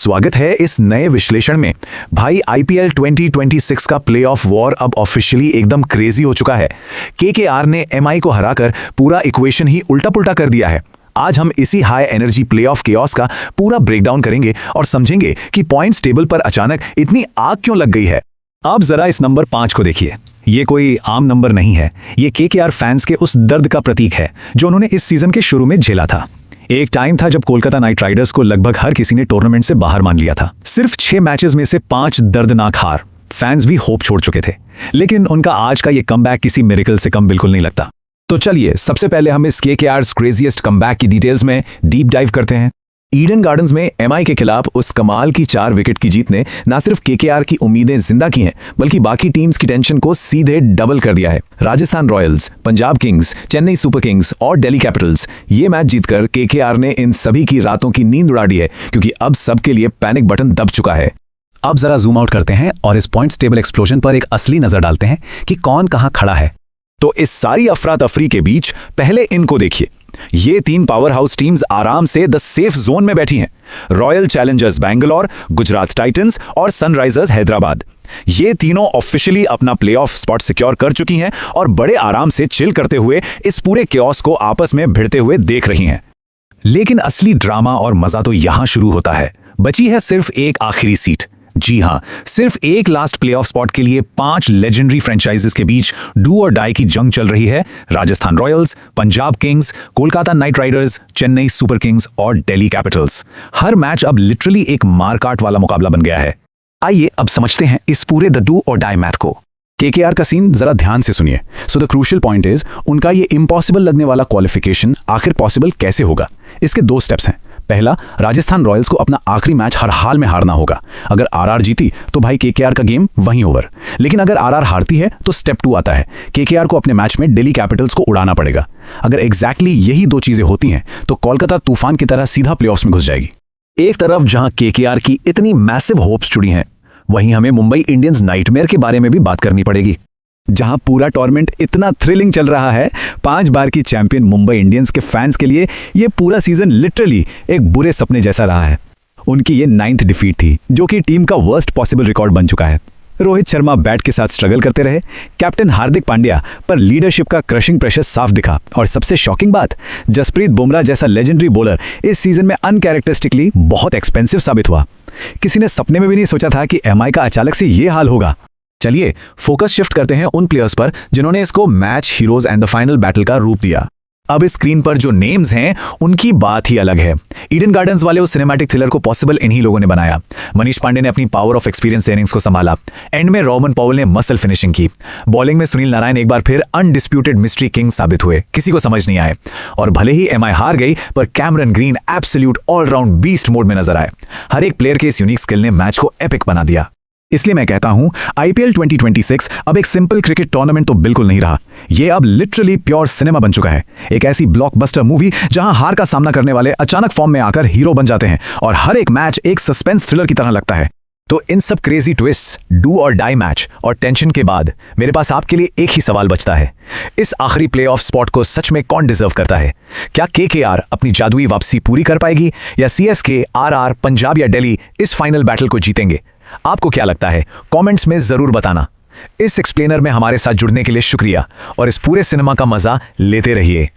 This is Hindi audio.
स्वागत है इस नए विश्लेषण में। भाई आईपीएल 2026 का प्लेऑफ वॉर अब ऑफिशियली एकदम क्रेजी हो चुका है। केकेआर ने एमआई को हराकर पूरा इक्वेशन ही उल्टा पुल्टा कर दिया है। आज हम इसी हाई एनर्जी प्लेऑफ केओस का पूरा ब्रेकडाउन करेंगे और समझेंगे कि पॉइंट्स टेबल पर अचानक इतनी आग क्यों लग गई है। आप जरा इस नंबर 5 को देखिए। ये कोई आम नंबर नहीं है, ये केकेआर फैंस के उस दर्द का प्रतीक है जो उन्होंने इस सीजन के शुरू में झेला था। एक टाइम था जब कोलकाता नाइट राइडर्स को लगभग हर किसी ने टूर्नामेंट से बाहर मान लिया था। सिर्फ 6 मैचेस में से 5 दर्दनाक हार। फैंस भी होप छोड़ चुके थे, लेकिन उनका आज का ये कमबैक किसी मिरेकल से कम बिल्कुल नहीं लगता। तो चलिए सबसे पहले हम इस केकेआर्स क्रेजीएस्ट कमबैक की डिटेल्स में डीप डाइव करते हैं। ईडन गार्डन्स में एमआई के खिलाफ उस कमाल की 4 विकेट की जीत ने न सिर्फ केकेआर की उम्मीदें जिंदा की हैं, बल्कि बाकी टीम्स की टेंशन को सीधे डबल कर दिया है। Rajasthan Royals, Punjab Kings, Chennai super Kings और दिल्ली कैपिटल्स ये मैच जीतकर केकेआर ने इन सभी की रातों की नींद उड़ा दी है, क्योंकि अब सबके लिए पैनिक बटन दब चुका है। अब जरा जूम आउट करते हैं और इस पॉइंट्स टेबल एक्सप्लोजन पर एक असली नजर डालते हैं कि कौन कहां खड़ा है। तो इस सारी अफरा तफरी के बीच पहले इनको देखिए। ये 3 पावर हाउस टीम्स आराम से द सेफ जोन में बैठी हैं। Royal Challengers Bangalore, Gujarat Titans और सनराइजर्स हैदराबाद। ये तीनों ऑफिशियली अपना प्लेऑफ स्पॉट सिक्योर कर चुकी हैं और बड़े आराम से चिल करते हुए इस पूरे केओस को आपस में भिड़ते हुए देख रही हैं। लेकिन असली ड्रामा और मजा तो यहां शुरू होता है। बची है सिर्फ एक आखिरी सीट। जी हां, सिर्फ एक लास्ट प्लेऑफ स्पॉट के लिए 5 लेजेंडरी फ्रेंचाइजेस के बीच डू और डाई की जंग चल रही है। Rajasthan Royals, Punjab Kings, Kolkata night Riders, Chennai super Kings और दिल्ली कैपिटल्स। हर मैच अब लिटरली एक मारकाट वाला मुकाबला बन गया है। आइए अब समझते हैं इस पूरे द डू और डाई मैच को। केकेआर का सीन जरा ध्यान से सुनिए। So the crucial point is, उनका ये इम्पॉसिबल लगने वाला क्वालिफिकेशन आखिर पॉसिबल कैसे होगा। इसके 2 स्टेप्स हैं। पहला, राजस्थान रॉयल्स को अपना आखिरी मैच हर हाल में हारना होगा। अगर आरआर जीती तो भाई केकेआर का गेम वहीं ओवर। लेकिन अगर आरआर हारती है तो स्टेप 2 आता है। केकेआर को अपने मैच में दिल्ली कैपिटल्स को उड़ाना पड़ेगा। अगर एग्जैक्टली यही 2 चीजें होती हैं तो कोलकाता तूफान की तरह सीधा प्लेऑफ्स में घुस जाएगी। एक तरफ जहां केकेआर की इतनी मैसिव होप्स जुड़ी हैं, वहीं हमें मुंबई इंडियंस नाइटमेयर के बारे में भी बात करनी पड़ेगी। जहां पूरा टूर्नामेंट इतना थ्रिलिंग चल रहा है, 5 बार की चैंपियन मुंबई इंडियंस के फैंस के लिए ये पूरा सीजन लिटरली एक बुरे सपने जैसा रहा है। उनकी ये 9th डिफीट थी, जो कि टीम का वर्स्ट पॉसिबल रिकॉर्ड बन चुका है। रोहित शर्मा बैट के साथ स्ट्रगल करते रहे, कैप्टन हार्दिक पांड्या पर लीडरशिप का क्रशिंग प्रेशर साफ दिखा, और सबसे शॉकिंग बात, जसप्रीत बुमराह जैसा लेजेंडरी बॉलर इस सीजन में अनकैरेक्टरिस्टिकली बहुत एक्सपेंसिव साबित हुआ। किसी ने सपने में भी नहीं सोचा था कि एमआई का अचानक से ये हाल होगा। चलिए फोकस शिफ्ट करते हैं उन प्लेयर्स पर जिन्होंने इसको match heroes and the final battle का रूप दिया। अब इस स्क्रीन पर जो नेम्स हैं उनकी बात ही अलग है। ईडन गार्डन्स वाले उस सिनेमैटिक थ्रिलर को पॉसिबल इन्हीं लोगों ने बनाया। मनीष पांडे ने अपनी पावर ऑफ एक्सपीरियंस इनिंग्स को संभाला। एंड में रॉबर्ट पॉवेल ने मसल फिनिशिंग की। बॉलिंग में सुनील नारायण एक बार फिर अनडिस्प्यूटेड मिस्ट्री किंग साबित हुए, किसी को समझ नहीं आए। और भले ही एमआई हार गई, पर Cameron Green absolute all round beast mode में नजर आए। हर एक प्लेयर के इस यूनिक स्किल ने मैच को एपिक बना दिया। इसलिए मैं कहता हूं, आईपीएल 2026 अब एक सिंपल क्रिकेट टूर्नामेंट तो बिल्कुल नहीं रहा। यह अब लिटरली प्योर सिनेमा बन चुका है। एक ऐसी ब्लॉकबस्टर मूवी जहां हार का सामना करने वाले अचानक फॉर्म में आकर हीरो बन जाते हैं और हर एक मैच एक सस्पेंस थ्रिलर की तरह लगता है। तो इन सब क्रेजी ट्विस्ट्स, डू और डाई मैच और टेंशन के बाद मेरे पास आपके लिए एक ही सवाल बचता है। इस आखिरी प्लेऑफ स्पॉट को सच में कौन डिजर्व करता है? क्या केकेआर अपनी जादुई वापसी पूरी कर पाएगी, या सीएसके, आरआर, पंजाब या दिल्ली इस फाइनल बैटल को जीतेंगे? आपको क्या लगता है? कमेंट्स में जरूर बताना। इस एक्सप्लेनर में हमारे साथ जुड़ने के लिए शुक्रिया, और इस पूरे सिनेमा का मजा लेते रहिए।